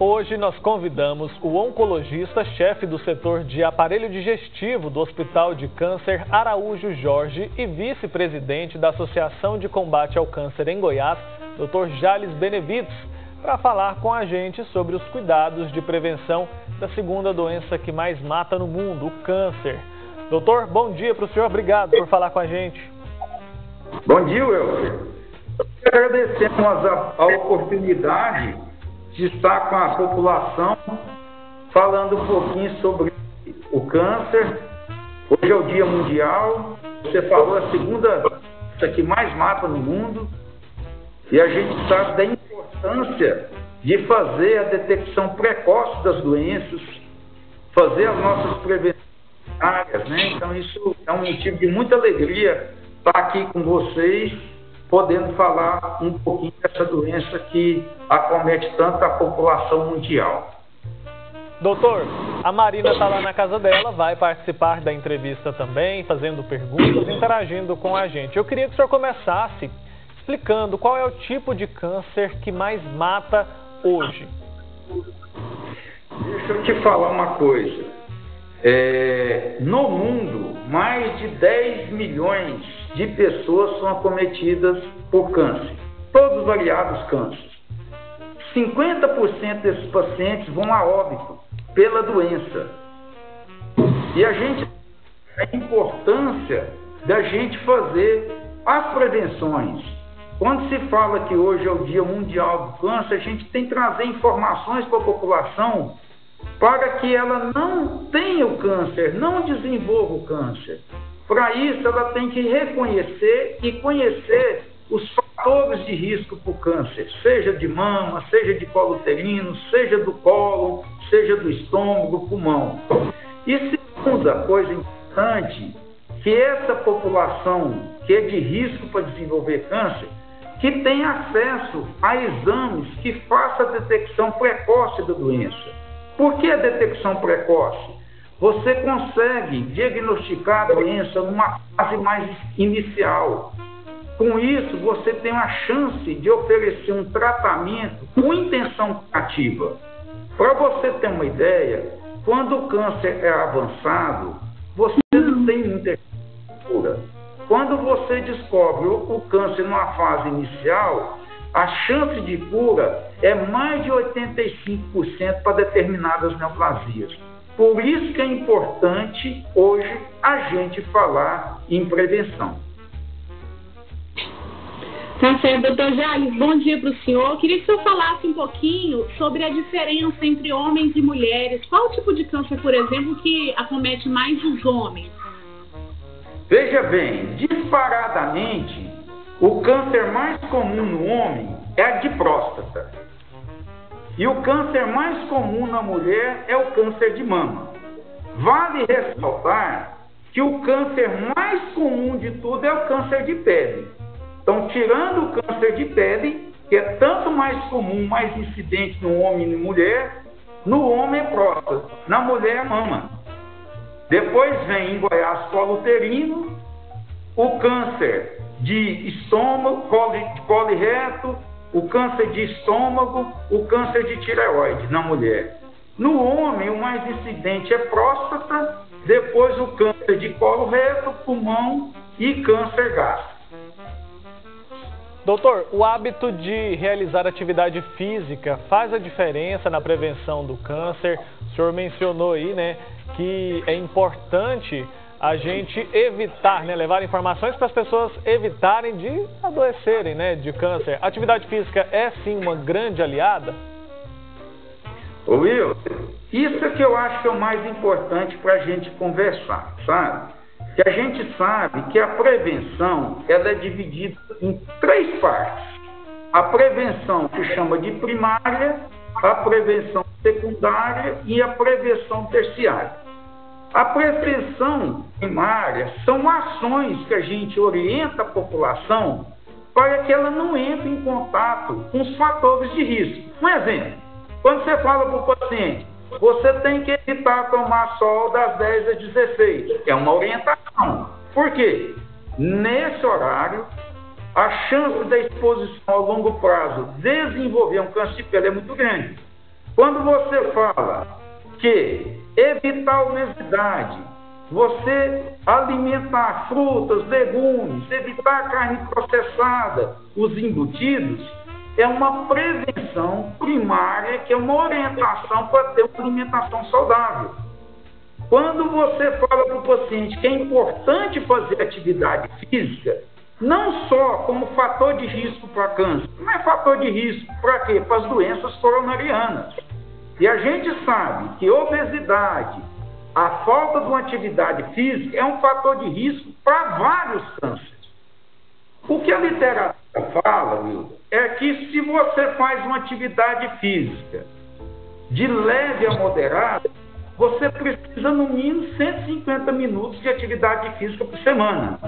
Hoje nós convidamos o oncologista, chefe do setor de aparelho digestivo do Hospital de Câncer Araújo Jorge e vice-presidente da Associação de Combate ao Câncer em Goiás, Dr. Jales Benevides, para falar com a gente sobre os cuidados de prevenção da segunda doença que mais mata no mundo, o câncer. Doutor, bom dia para o senhor, obrigado por falar com a gente. Bom dia, Wilker. Agradecemos a oportunidade de estar com a população falando um pouquinho sobre o câncer. Hoje é o Dia Mundial, você falou a segunda doença que mais mata no mundo, e a gente sabe da importância de fazer a detecção precoce das doenças, fazer as nossas prevenções, né? Então isso é um motivo de muita alegria estar aqui com vocês, podendo falar um pouquinho dessa doença que acomete tanto a população mundial. Doutor, a Marina está lá na casa dela, vai participar da entrevista também, fazendo perguntas, interagindo com a gente. Eu queria que o senhor começasse explicando qual é o tipo de câncer que mais mata hoje. Deixa eu te falar uma coisa. No mundo, mais de 10 milhões de pessoas são acometidas por câncer, todos variados cânceres. 50% desses pacientes vão a óbito pela doença. E a importância da gente fazer as prevenções. Quando se fala que hoje é o Dia Mundial do Câncer, a gente tem que trazer informações para a população para que ela não tenha o câncer, não desenvolva o câncer. Para isso, ela tem que reconhecer e conhecer os fatores de risco para o câncer, seja de mama, seja de colo uterino, seja do colo, seja do estômago, pulmão. E segunda coisa importante, que essa população que é de risco para desenvolver câncer, que tenha acesso a exames que façam a detecção precoce da doença. Por que a detecção precoce? Você consegue diagnosticar a doença numa fase mais inicial. Com isso, você tem a chance de oferecer um tratamento com intenção curativa. Para você ter uma ideia, quando o câncer é avançado, você não tem muita cura. Quando você descobre o câncer numa fase inicial, a chance de cura é mais de 85% para determinadas neoplasias. Por isso que é importante hoje a gente falar em prevenção. Tá certo, doutor Jales, bom dia para o senhor. Queria que o senhor falasse um pouquinho sobre a diferença entre homens e mulheres. Qual o tipo de câncer, por exemplo, que acomete mais os homens? Veja bem, disparadamente, o câncer mais comum no homem é a de próstata. E o câncer mais comum na mulher é o câncer de mama. Vale ressaltar que o câncer mais comum de tudo é o câncer de pele. Então, tirando o câncer de pele, que é tanto mais comum, mais incidente no homem e na mulher, no homem é próstata, na mulher é mama. Depois vem em Goiás colo uterino, o câncer de estômago, colo reto, o câncer de estômago, o câncer de tireoide na mulher. No homem, o mais incidente é próstata, depois o câncer de colo reto, pulmão e câncer gástrico. Doutor, o hábito de realizar atividade física faz a diferença na prevenção do câncer? O senhor mencionou aí, né, que é importante a gente evitar, né, levar informações para as pessoas evitarem de adoecerem, né, de câncer. A atividade física é sim uma grande aliada? Ô Will, isso é que eu acho que é o mais importante para a gente conversar, sabe? Que a gente sabe que a prevenção ela é dividida em 3 partes. A prevenção que chama de primária, a prevenção secundária e a prevenção terciária. A prevenção primária são ações que a gente orienta a população para que ela não entre em contato com os fatores de risco. Um exemplo, quando você fala para o paciente, você tem que evitar tomar sol das 10 às 16. É uma orientação. Por quê? Nesse horário, a chance da exposição a longo prazo desenvolver um câncer de pele é muito grande. Quando você fala que evitar a obesidade, você alimentar frutas, legumes, evitar a carne processada, os embutidos, é uma prevenção primária, que é uma orientação para ter uma alimentação saudável. Quando você fala para o paciente que é importante fazer atividade física, não só como fator de risco para câncer, mas fator de risco para quê? Para as doenças coronarianas. E a gente sabe que obesidade, a falta de uma atividade física é um fator de risco para vários cânceres. O que a literatura fala, Wilder, é que se você faz uma atividade física de leve a moderada, você precisa no mínimo 150 minutos de atividade física por semana.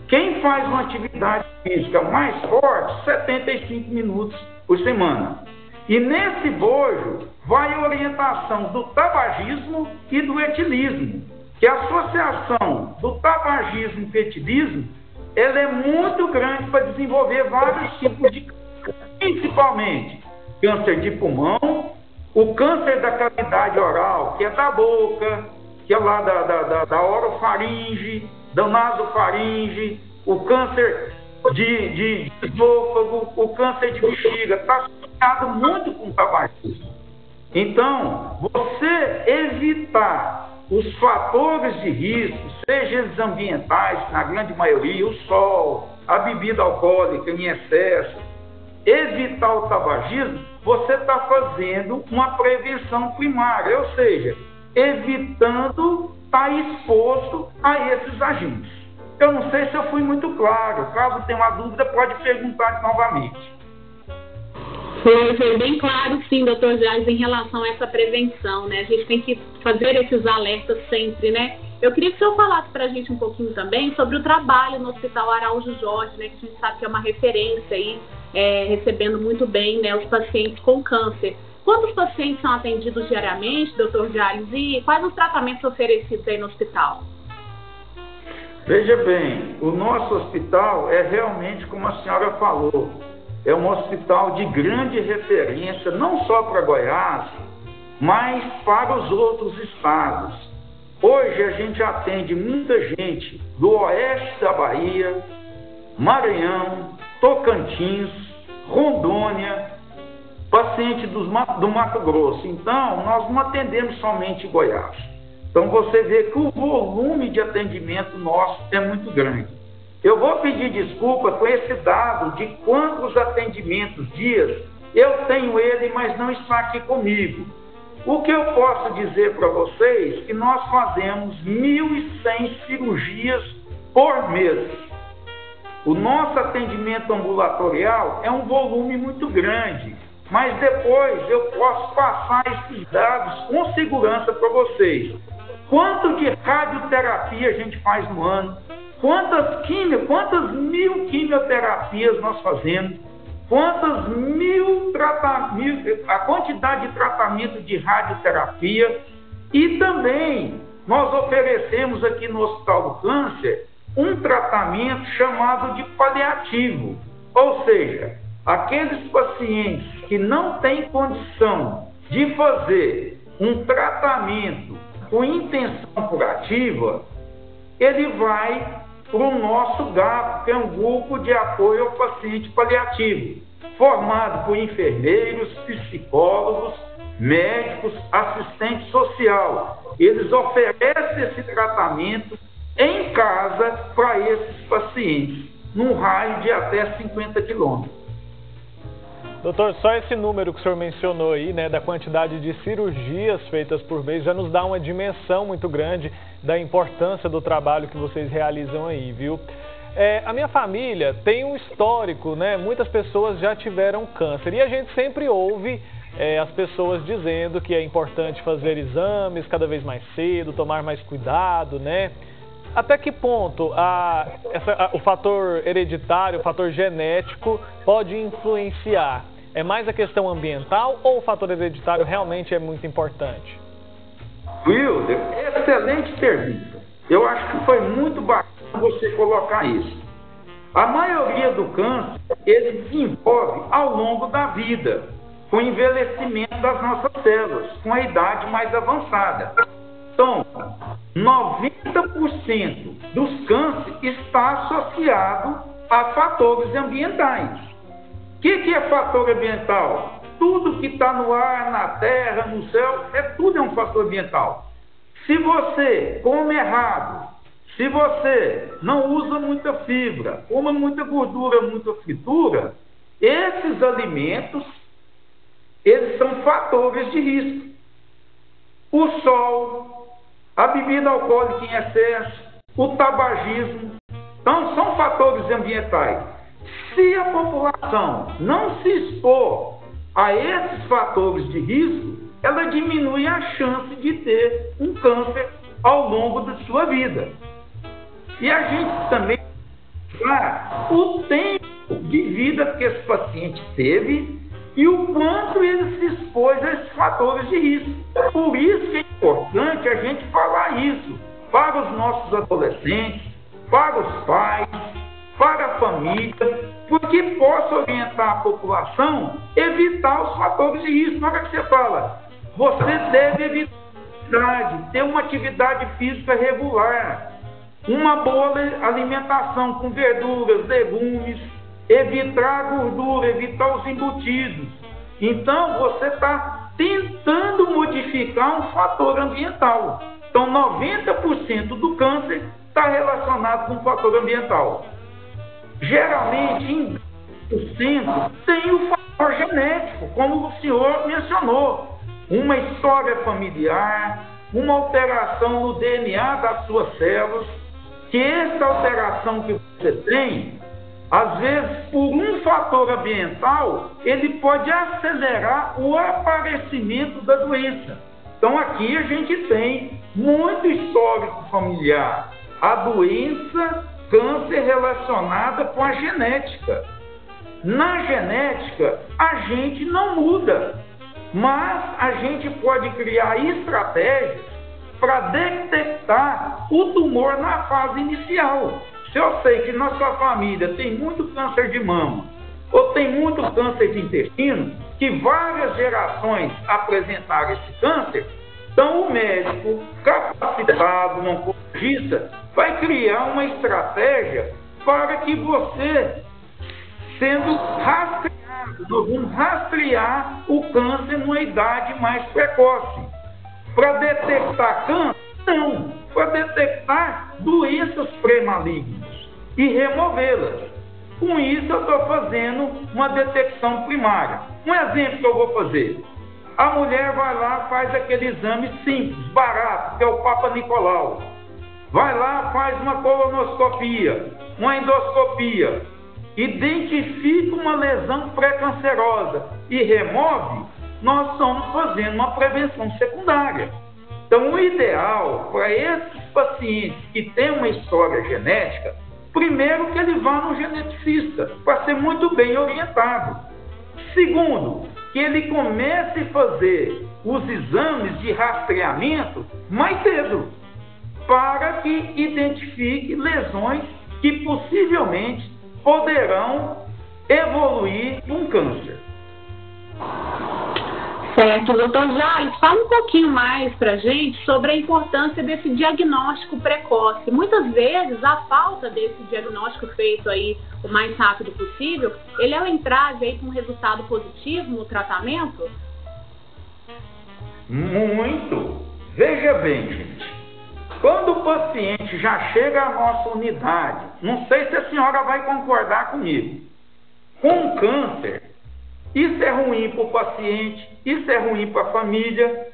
Quem faz uma atividade física mais forte, 75 minutos por semana. E nesse bojo vai a orientação do tabagismo e do etilismo, que a associação do tabagismo e etilismo, ela é muito grande para desenvolver vários tipos de câncer, principalmente câncer de pulmão, o câncer da cavidade oral, que é da boca, que é lá da orofaringe, da nasofaringe, o câncer de esôfago, o câncer de bexiga, está associado muito com o tabagismo. Então, você evitar os fatores de risco, seja eles ambientais, na grande maioria, o sol, a bebida alcoólica em excesso, evitar o tabagismo, você está fazendo uma prevenção primária, ou seja, evitando estar exposto a esses agentes. Eu não sei se eu fui muito claro. Caso tenha uma dúvida, pode perguntar novamente. Foi bem claro, sim, doutor Jales, em relação a essa prevenção, né? A gente tem que fazer esses alertas sempre, né? Eu queria que o senhor falasse para a gente um pouquinho também sobre o trabalho no Hospital Araújo Jorge, né? Que a gente sabe que é uma referência aí, recebendo muito bem, né, os pacientes com câncer. Quantos pacientes são atendidos diariamente, doutor Jales, e quais os tratamentos oferecidos aí no hospital? Veja bem, o nosso hospital é realmente, como a senhora falou, é um hospital de grande referência, não só para Goiás, mas para os outros estados. Hoje a gente atende muita gente do oeste da Bahia, Maranhão, Tocantins, Rondônia, paciente do Mato Grosso. Então, nós não atendemos somente Goiás. Então, você vê que o volume de atendimento nosso é muito grande. Eu vou pedir desculpa com esse dado de quantos atendimentos dias, eu tenho ele, mas não está aqui comigo. O que eu posso dizer para vocês é que nós fazemos 1.100 cirurgias por mês. O nosso atendimento ambulatorial é um volume muito grande, mas depois eu posso passar esses dados com segurança para vocês. Quanto de radioterapia a gente faz no ano? Quantas 1.000 quimioterapias nós fazemos? Quantas a quantidade de tratamento de radioterapia? E também nós oferecemos aqui no Hospital do Câncer um tratamento chamado de paliativo, ou seja, aqueles pacientes que não têm condição de fazer um tratamento com intenção curativa, ele vai para o nosso GAP, que é um grupo de apoio ao paciente paliativo, formado por enfermeiros, psicólogos, médicos, assistente social. Eles oferecem esse tratamento em casa para esses pacientes, num raio de até 50 quilômetros. Doutor, só esse número que o senhor mencionou aí, né, da quantidade de cirurgias feitas por mês, já nos dá uma dimensão muito grande da importância do trabalho que vocês realizam aí, viu? A minha família tem um histórico, né? Muitas pessoas já tiveram câncer e a gente sempre ouve as pessoas dizendo que é importante fazer exames cada vez mais cedo, tomar mais cuidado, né? Até que ponto o fator hereditário, o fator genético pode influenciar? É mais a questão ambiental ou o fator hereditário realmente é muito importante? Wilder, excelente pergunta. Eu acho que foi muito bacana você colocar isso. A maioria do câncer, ele desenvolve ao longo da vida. com o envelhecimento das nossas células, com a idade mais avançada. Então, 90% dos cânceres está associado a fatores ambientais. O que é fator ambiental? Tudo que está no ar, na terra, no céu, tudo é um fator ambiental. Se você come errado, se você não usa muita fibra, come muita gordura, muita fritura, esses alimentos, eles são fatores de risco. O sol, a bebida alcoólica em excesso, o tabagismo, então são fatores ambientais. Se a população não se expor a esses fatores de risco, ela diminui a chance de ter um câncer ao longo da sua vida. E a gente também o tempo de vida que esse paciente teve e o quanto ele se expôs a esses fatores de risco. Por isso que é importante a gente falar isso para os nossos adolescentes, para os pais, para a família, porque possa orientar a população a evitar os fatores de risco. Na hora que você fala, você deve evitar, ter uma atividade física regular, uma boa alimentação com verduras, legumes, evitar a gordura, evitar os embutidos. Então, você está tentando modificar um fator ambiental. Então, 90% do câncer está relacionado com o fator ambiental. Geralmente, em 10% tem o fator genético, como o senhor mencionou. Uma história familiar, uma alteração no DNA das suas células, que essa alteração que você tem, às vezes, por um fator ambiental, ele pode acelerar o aparecimento da doença. Então, aqui a gente tem muito histórico familiar. A doença, câncer relacionada com a genética. Na genética, a gente não muda, mas a gente pode criar estratégias para detectar o tumor na fase inicial. Se eu sei que na sua família tem muito câncer de mama ou tem muito câncer de intestino, que várias gerações apresentaram esse câncer, então o médico capacitado, um oncologista, vai criar uma estratégia para que você, sendo rastreado, nós vamos rastrear o câncer numa idade mais precoce. Para detectar câncer? Não. Para detectar doenças pré-malignas e removê-las. Com isso, eu estou fazendo uma detecção primária. Um exemplo que eu vou fazer. A mulher vai lá, faz aquele exame simples, barato, que é o Papa Nicolau. Vai lá, faz uma colonoscopia, uma endoscopia, identifica uma lesão pré-cancerosa e remove. Nós estamos fazendo uma prevenção secundária. Então, o ideal para esses pacientes que têm uma história genética, primeiro que ele vá no geneticista, para ser muito bem orientado. Segundo, que ele comece a fazer os exames de rastreamento mais cedo, para que identifique lesões que possivelmente poderão evoluir um câncer. Certo, doutor Jales, fala um pouquinho mais para a gente sobre a importância desse diagnóstico precoce. Muitas vezes, a falta desse diagnóstico feito aí o mais rápido possível, ele é o entrave aí para um resultado positivo no tratamento? Muito. Veja bem, gente. Quando o paciente já chega à nossa unidade, não sei se a senhora vai concordar comigo, com câncer, isso é ruim para o paciente, isso é ruim para a família.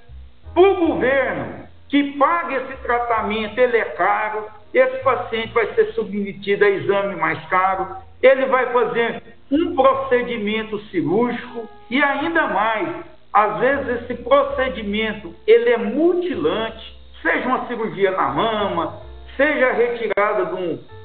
Para o governo que paga esse tratamento, ele é caro, esse paciente vai ser submetido a exame mais caro, ele vai fazer um procedimento cirúrgico e ainda mais, às vezes esse procedimento ele é mutilante, seja uma cirurgia na mama, seja a retirada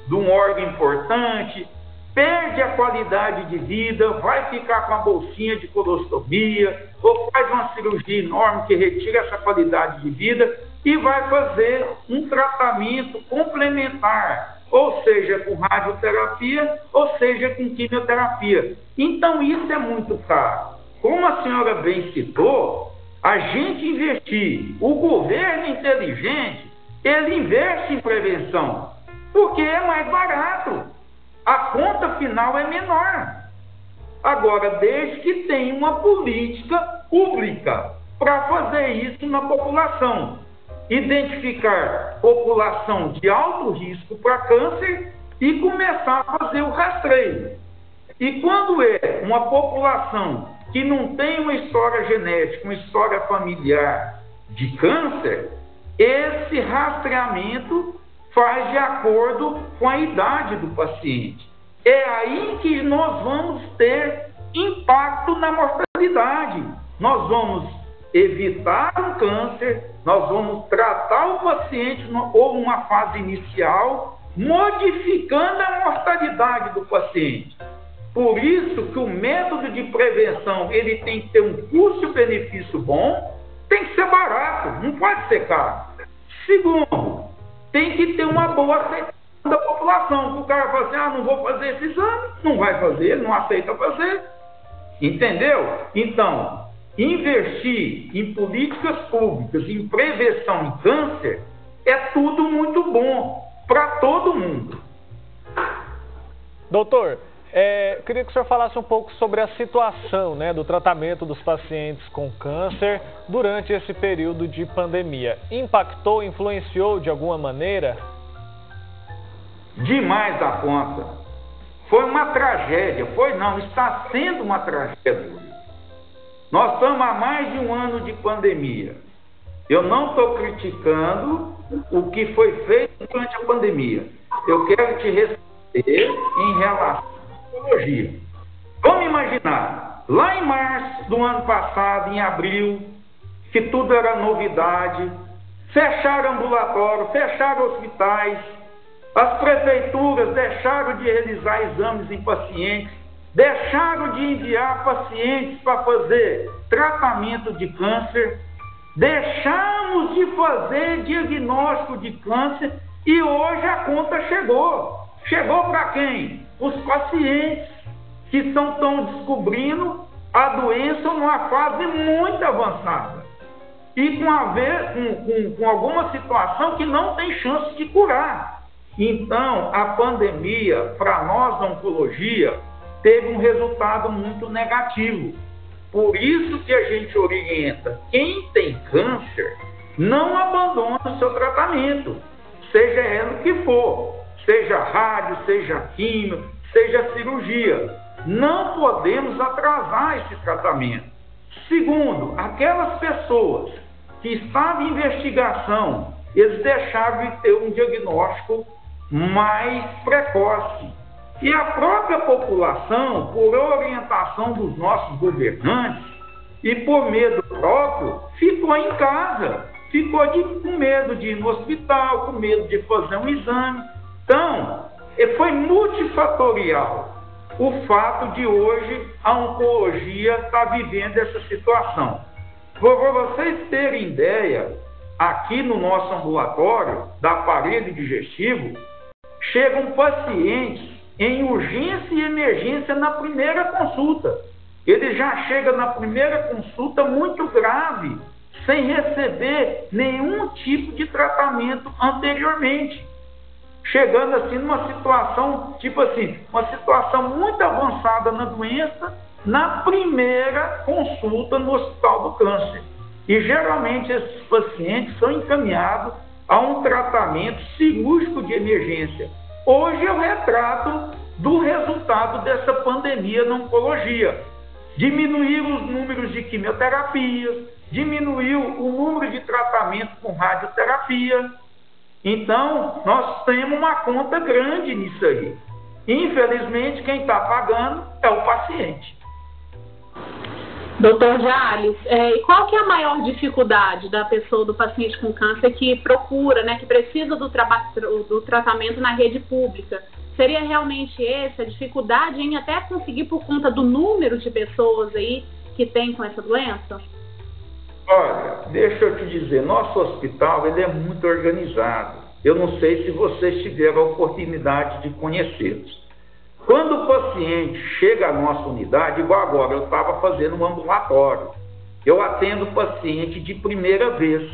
de um órgão importante, perde a qualidade de vida, vai ficar com a bolsinha de colostomia, ou faz uma cirurgia enorme que retira essa qualidade de vida e vai fazer um tratamento complementar, ou seja, com radioterapia, ou seja, com quimioterapia. Então, isso é muito caro. como a senhora bem citou, a gente investir, o governo inteligente, ele investe em prevenção, porque é mais barato, a conta final é menor. Agora, desde que tenha uma política pública para fazer isso na população, identificar população de alto risco para câncer e começar a fazer o rastreio. E quando é uma população que não tem uma história genética, uma história familiar de câncer, esse rastreamento faz de acordo com a idade do paciente. É aí que nós vamos ter impacto na mortalidade. Nós vamos evitar um câncer, nós vamos tratar o paciente ou numa fase inicial, modificando a mortalidade do paciente. Por isso que o método de prevenção, ele tem que ter um custo-benefício bom, tem que ser barato, não pode ser caro. Segundo, tem que ter uma boa aceitação da população. O cara fala assim, não vou fazer esse exame, não vai fazer, não aceita fazer. Entendeu? Então, investir em políticas públicas, em prevenção em câncer, é tudo muito bom para todo mundo. Doutor, queria que o senhor falasse um pouco sobre a situação, né, do tratamento dos pacientes com câncer durante esse período de pandemia. Impactou, influenciou de alguma maneira? Demais da conta. Foi uma tragédia. Está sendo uma tragédia. Nós estamos há mais de um ano de pandemia. Eu não estou criticando o que foi feito durante a pandemia. Eu quero te responder em relação à oncologia. Vamos imaginar, lá em março do ano passado, em abril, que tudo era novidade, fecharam ambulatório, fecharam hospitais, as prefeituras deixaram de realizar exames em pacientes, deixaram de enviar pacientes para fazer tratamento de câncer, deixamos de fazer diagnóstico de câncer e hoje a conta chegou. Chegou para quem? Os pacientes que estão descobrindo a doença numa fase muito avançada e com alguma situação que não tem chance de curar. Então, a pandemia, para nós da oncologia, teve um resultado muito negativo. Por isso que a gente orienta quem tem câncer, não abandone o seu tratamento, seja ele o que for, seja rádio, seja químio, seja cirurgia. Não podemos atrasar esse tratamento. Segundo, aquelas pessoas que estavam em investigação, eles deixaram de ter um diagnóstico mais precoce. E a própria população, por orientação dos nossos governantes e por medo próprio, ficou em casa, ficou com medo de ir no hospital, com medo de fazer um exame. Então, foi multifatorial o fato de hoje a oncologia estar vivendo essa situação. Para vocês terem ideia, aqui no nosso ambulatório da aparelho digestivo, chegam pacientes em urgência e emergência na primeira consulta. Ele já chega na primeira consulta muito grave, sem receber nenhum tipo de tratamento anteriormente. Chegando assim numa situação, uma situação muito avançada na doença, na primeira consulta no Hospital do Câncer. E geralmente esses pacientes são encaminhados a um tratamento cirúrgico de emergência. Hoje é o retrato do resultado dessa pandemia na oncologia. Diminuiu os números de quimioterapias, diminuiu o número de tratamento com radioterapia. Então, nós temos uma conta grande nisso aí. Infelizmente, quem está pagando é o paciente. Doutor Jales, e qual que é a maior dificuldade da pessoa, do paciente com câncer que procura, que precisa do tratamento na rede pública? Seria realmente essa a dificuldade em até conseguir por conta do número de pessoas aí que tem com essa doença? Olha, deixa eu te dizer, nosso hospital ele é muito organizado. Eu não sei se vocês tiveram a oportunidade de conhecê-los. Quando o paciente chega à nossa unidade, igual agora, eu estava fazendo um ambulatório, eu atendo paciente de primeira vez,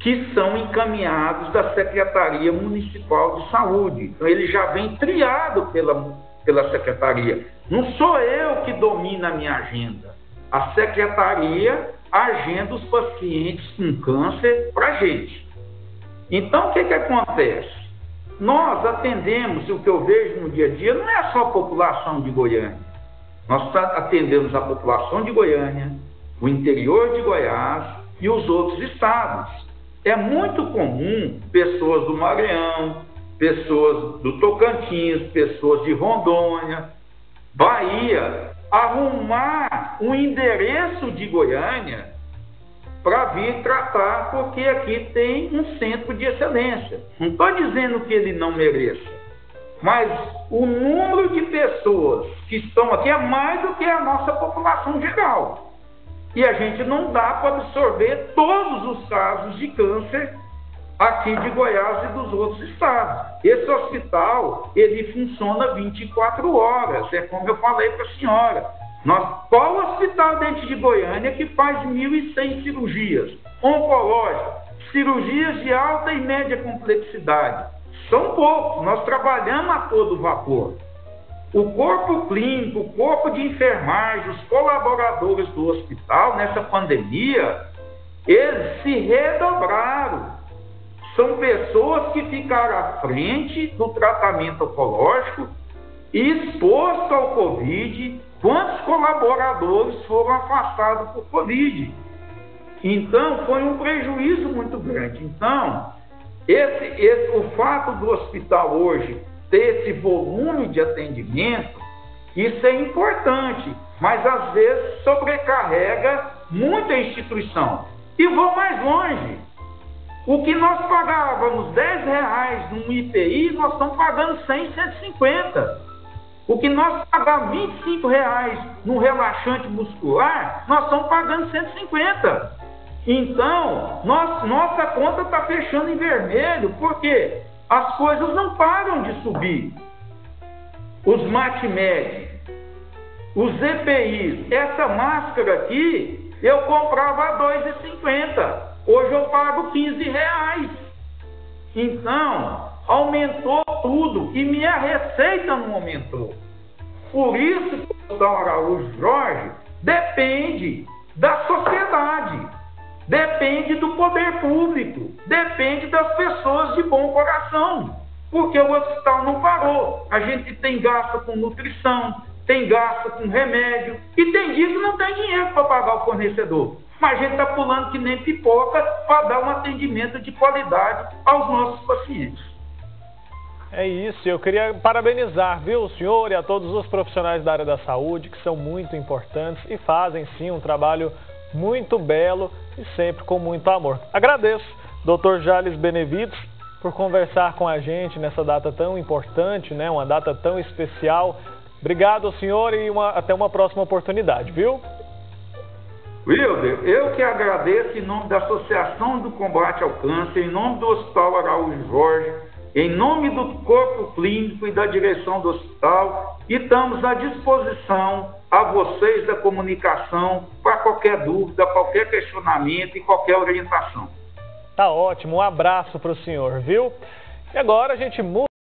que são encaminhados da Secretaria Municipal de Saúde. Então, ele já vem triado pela Secretaria. Não sou eu que domino a minha agenda. A Secretaria agenda os pacientes com câncer para a gente. Então, o que acontece? Nós atendemos, o que eu vejo no dia a dia, não é só a população de Goiânia. Nós atendemos a população de Goiânia, o interior de Goiás e os outros estados. É muito comum pessoas do Maranhão, pessoas do Tocantins, pessoas de Rondônia, Bahia, arrumar um endereço de Goiânia para vir tratar, porque aqui tem um centro de excelência. Não estou dizendo que ele não mereça, mas o número de pessoas que estão aqui é mais do que a nossa população geral. E a gente não dá para absorver todos os casos de câncer aqui de Goiás e dos outros estados. Esse hospital, ele funciona 24 horas, é como eu falei para a senhora. Qual hospital dentro de Goiânia que faz 1.100 cirurgias? Oncológicas, cirurgias de alta e média complexidade. São poucos, nós trabalhamos a todo vapor. O corpo clínico, o corpo de enfermagem, os colaboradores do hospital, nessa pandemia, eles se redobraram. São pessoas que ficaram à frente do tratamento oncológico e expostos ao Covid. Quantos colaboradores foram afastados por Covid? Então, foi um prejuízo muito grande. Então, o fato do hospital hoje ter esse volume de atendimento, isso é importante, mas às vezes sobrecarrega muita instituição. E vou mais longe. O que nós pagávamos R$10 num IPI, nós estamos pagando 100, 150. O que nós pagávamos R$25 num relaxante muscular, nós estamos pagando 150. Então, nossa conta está fechando em vermelho, porque as coisas não param de subir. Os MATMED, os EPIs, essa máscara aqui, eu comprava a R$2,50. Hoje eu pago R$15. Então, aumentou tudo e minha receita não aumentou. Por isso que o Hospital Araújo Jorge depende da sociedade, depende do poder público, depende das pessoas de bom coração, porque o hospital não parou. A gente tem gasto com nutrição, tem gasto com remédio, e tem dia que não tem dinheiro para pagar o fornecedor. Mas a gente está pulando que nem pipoca para dar um atendimento de qualidade aos nossos pacientes. É isso, eu queria parabenizar, viu, o senhor e a todos os profissionais da área da saúde, que são muito importantes e fazem, sim, um trabalho muito belo e sempre com muito amor. Agradeço, Dr. Jales Benevides, por conversar com a gente nessa data tão importante, né, uma data tão especial. Obrigado, senhor, e até uma próxima oportunidade, viu? Wilder, eu que agradeço em nome da Associação do Combate ao Câncer, em nome do Hospital Araújo Jorge, em nome do Corpo Clínico e da direção do hospital, e estamos à disposição a vocês da comunicação para qualquer dúvida, qualquer questionamento e qualquer orientação. Tá ótimo, um abraço para o senhor, viu? E agora a gente muda.